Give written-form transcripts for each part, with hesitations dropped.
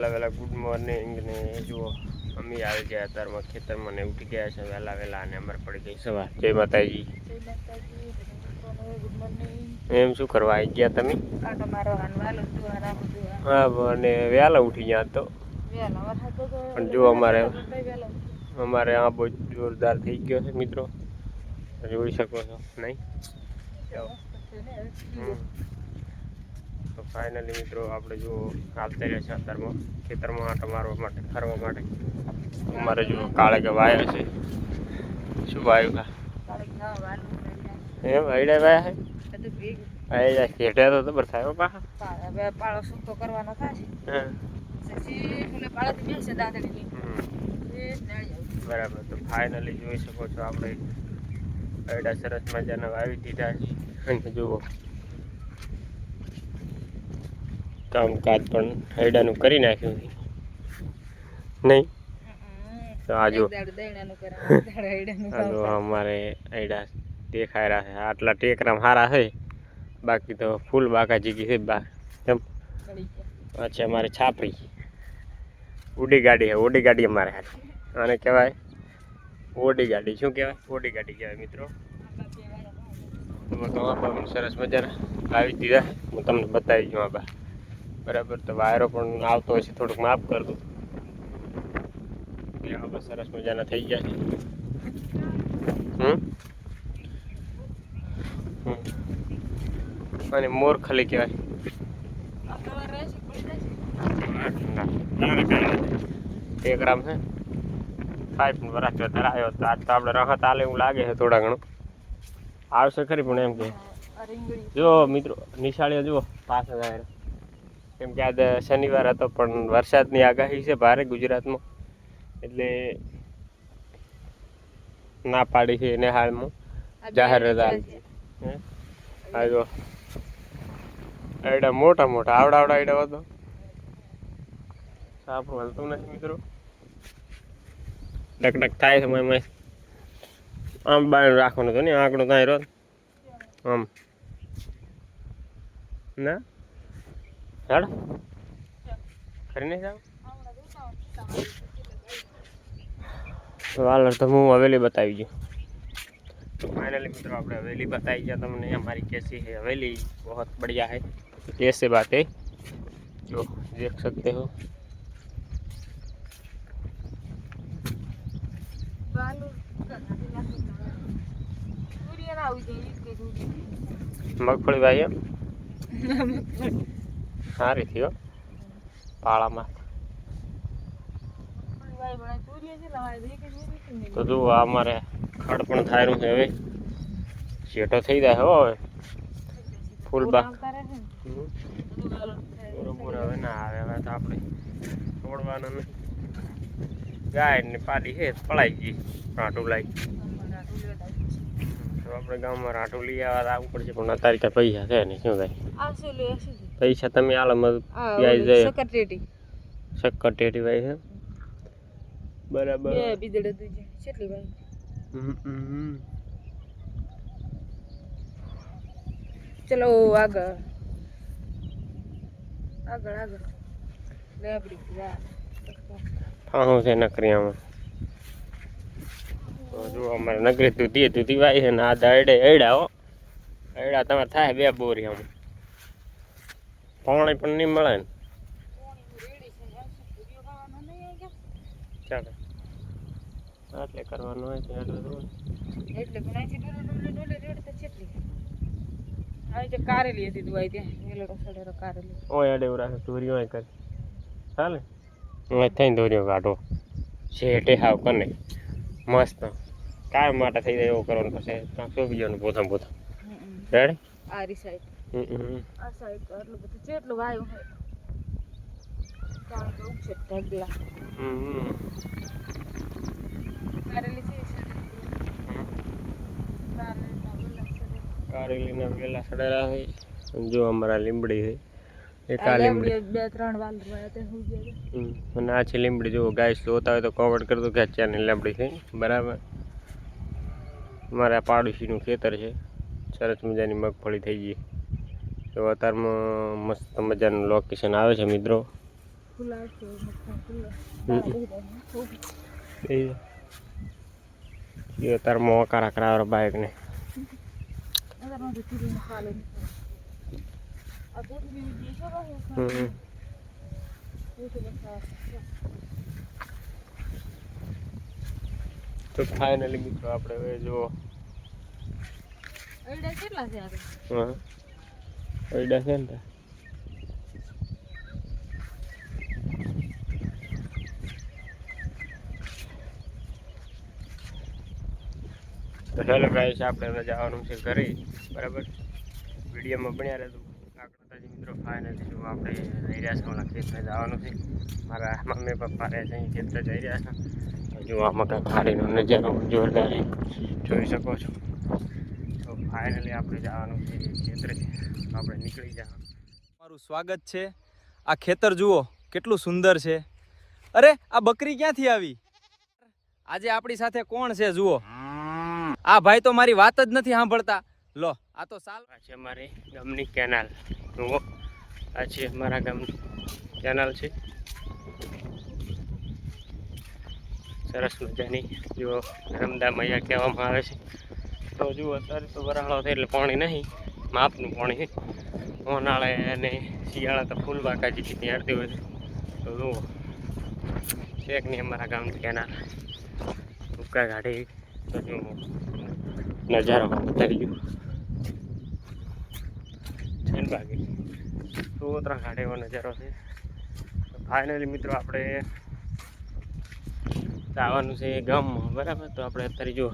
વહેલા good morning ને જુઓ અમે આવી ગયા અત્યારમાં ખેતરમાં ને ઉઠી ગયા છે વહેલા અને અમારે પડી ગઈ સવાર જય માતાજી એમ શું કરવા આવી ગયા તમે? હા અને વહેલા ઉઠી ગયા તો પણ જો અમારે આ બહુ જોરદાર થઈ ગયો છે મિત્રો, જોઈ શકો છો નહીં? તો ફાઇનલી મિત્રો આપણે જો આવતા રહ્યા છે અત્યારમાં ખેતરમાં આંટો મારવા માટે ફરવા માટે. અમારે જો કાળે કે વાયા છે. શું વાયું કા એમ હૈડા વાયા છે ખેડ્યા તો ખબર થાય પાળો સૂકો કરવાનો થાય બરાબર. તો ફાઇનલી જોઈ શકો છો આપણે હૈડા સરસ મજાના વાવી દીધા છે અને જુઓ કામકાજ પણ હૈડાનું કરી નાખ્યું નહીં. તો આજો અમારે હૈડા દેખાઈ રહ્યા છે. આટલા ટેકરામ સારા છે, બાકી તો ફૂલ બાકા જીગી છે બા એમ. અચ્છા અમારે છાપરી ઉડી ગાડી છે, ઓડી ગાડી અમારે આને કહેવાય ઓડી ગાડી. શું કહેવાય? ઓડી ગાડી કહેવાય મિત્રો. તો આંબા સરસ મજાના આવી દીધા, હું તમને બતાવી દઉં આંબા. બરાબર. તો વાયરો પણ આવતો હોય છે, થોડુંક માફ કર દઉં. આંબા સરસ મજાના થઈ ગયા છે. અને મોર ખાલી કહેવાય. એક રામ છે પાઇપ વરાચ વધારે આવ્યો તો આજ તો આપણે રાહત આલે એવું લાગે છે. થોડા ઘણું આવશે ખરી, પણ એમ કે જો મિત્રો નિશાળીઓ જુઓ પાછળ જાય, કેમ કે આજે શનિવાર હતો પણ વરસાદની આગાહી છે ભારે ગુજરાતમાં, એટલે ના પાડી છે એને હાલમાં જાહેર રજા. હા જો આઈડા મોટા મોટા આવડા આઈડા હતો, આપણું હલતું નથી મિત્રો. ડકડક થાય છે એમાં. આમ બાર રાખવાનું હતું ને આંકડો ત્યાં રોજ આમ ના હેડ ખરી નહીં જાવ. વાલર તો હું હવેલી બતાવી ગયો. तो फाइनली मित्रों આપણે हवेली बताई गया तुमने हमारी कैसी है हवेली, बहुत बढ़िया है. ऐसे बात है जो देख सकते हो. મગફળી ભાઈ એમ સારી થયો પાળામાં. તો જો અમારે ખડ પણ થાયરું છે, હવે શેઠો થઈ જાય હવે ફૂલ બાક બરોબર. હવે ના આવે, હવે તો આપણે તોડવાના નહીં. ગાય ને પાડી છે પડાઈ ગઈ રાટું લાવી. તો આપણે ગામમાં રાટું લઈ આવવા આવવું પડશે, પણ અત્યારે ત્યાં પૈસા છે ને શું થાય? પૈસા તમે આલમ પ્યાઈ જાય શક્કર ટેટી ભાઈ છે બરાબર. ચલો આગળ આગળ આગળ ફાહું છે નકરીયામાં. જો અમારે નગરી તુતી વાય છે ને આ દાડે એડા હો એડા તમારે થાય 2 બોરી. આમ પાણી પણ નહીં મળે ને. ચાલો એટલે કરવાનું હોય છે એટલે આજે કારેલી હતી દુવાઈ ત્યાં મેલડો સડેરો કારેલી ઓય અડે ઉરા ધોરી હોય કરે ચાલે. ઓય થઈને ધોરીઓ કાઢો શેઠે હાવ કને મસ્ત કાય માટે થઈ જાય એવું કરવાનું. પછી શું બીજાનું પોથમ રેડી આ રી સાઈડ આ સાઈડ આટલું બધું જેટલું વાયું હોય કારણ કે ઉછે ઢગલા કારેલી છે કારેલીના વેલા સડેલા છે. જો અમારા લીમડી છે એક આ લીમડી 2-3 વાલ રોયા તે હું ગયા અને આ છે લીમડી. જો ગાઈસ જોતા હોય તો કોમેન્ટ કરજો કે આ ચાની લીમડી છે બરાબર. મારા પાડોશીનું ખેતર છે, સરસ મજાની મગફળી થઈ ગઈ. તો અત્યારમાં મસ્ત મજાનું લોકેશન આવે છે મિત્રો, ખુલ્લા છે મચ્છર ખુલ્લા એ તાર મોકારા કરાવર બાઈક ને અગર તો ચીરી ને ખાલે આ તો બી દેશો રહે તો બસ તો ફાઇનલી મિત્રો આપણે હવે જો એડા કેટલા છે આ હા એડા છે ને તો હેલો ગાઈસ આપણે હવે જવાનું છે ઘરે બરાબર વિડીયોમાં બન્યા રહેતું કાકડાજી મિત્રો ફાઇનલી જો આપણે જઈ રહ્યા છીએ ઓલા ખેતરે જવાનું છે મારા મમ્મી પપ્પા રહે છે અહીં ખેતરે જઈ રહ્યા છે જો આમાં કાંઈ ખાડીનો નજારો જોરદાર જોઈ શકો છો તો ફાઇનલી આપણે જવાનું છે ખેતરે આપણે નીકળી જવાનું તમારું સ્વાગત છે આ ખેતર જુઓ કેટલું સુંદર છે અરે આ બકરી ક્યાંથી આવી આજે આપણી સાથે કોણ છે જુઓ આ ભાઈ તો મારી વાત જ નથી સાંભળતા લો આ તો સાલ આ છે અમારી ગામની કેનાલ જુઓ આ છે અમારા ગામની કેનાલ છે સરસ મજાની જો નર્મદા મૈયા કહેવામાં આવે છે તો જુઓ અત્યારે તો વરાળો થાય એટલે પાણી નહીં માપનું પાણી છે ઉનાળે અને શિયાળા તો ફૂલ બાકાજી ત્યારથી હોય તો જુઓ શેક નહીં અમારા ગામની કેનાલ ભૂકા ગાડી તો જુઓ નજારો બતાવી ગયો છે ને બાકી સોતરા ઘાટે એવો નજારો છે ફાઇનલી મિત્રો આપણે જવાનું છે ગામમાં બરાબર તો આપણે અત્યારે જો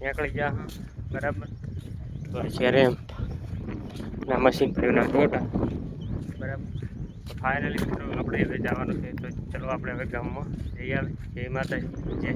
નીકળી જા બરાબર તો છે રેમ્પ ના મશીન ફ્રીના ટોટા બરાબર તો ફાઇનલી મિત્રો આપણે હવે જવાનું છે તો ચલો આપણે હવે ગામમાં જઈ આવે જય માતાજી જય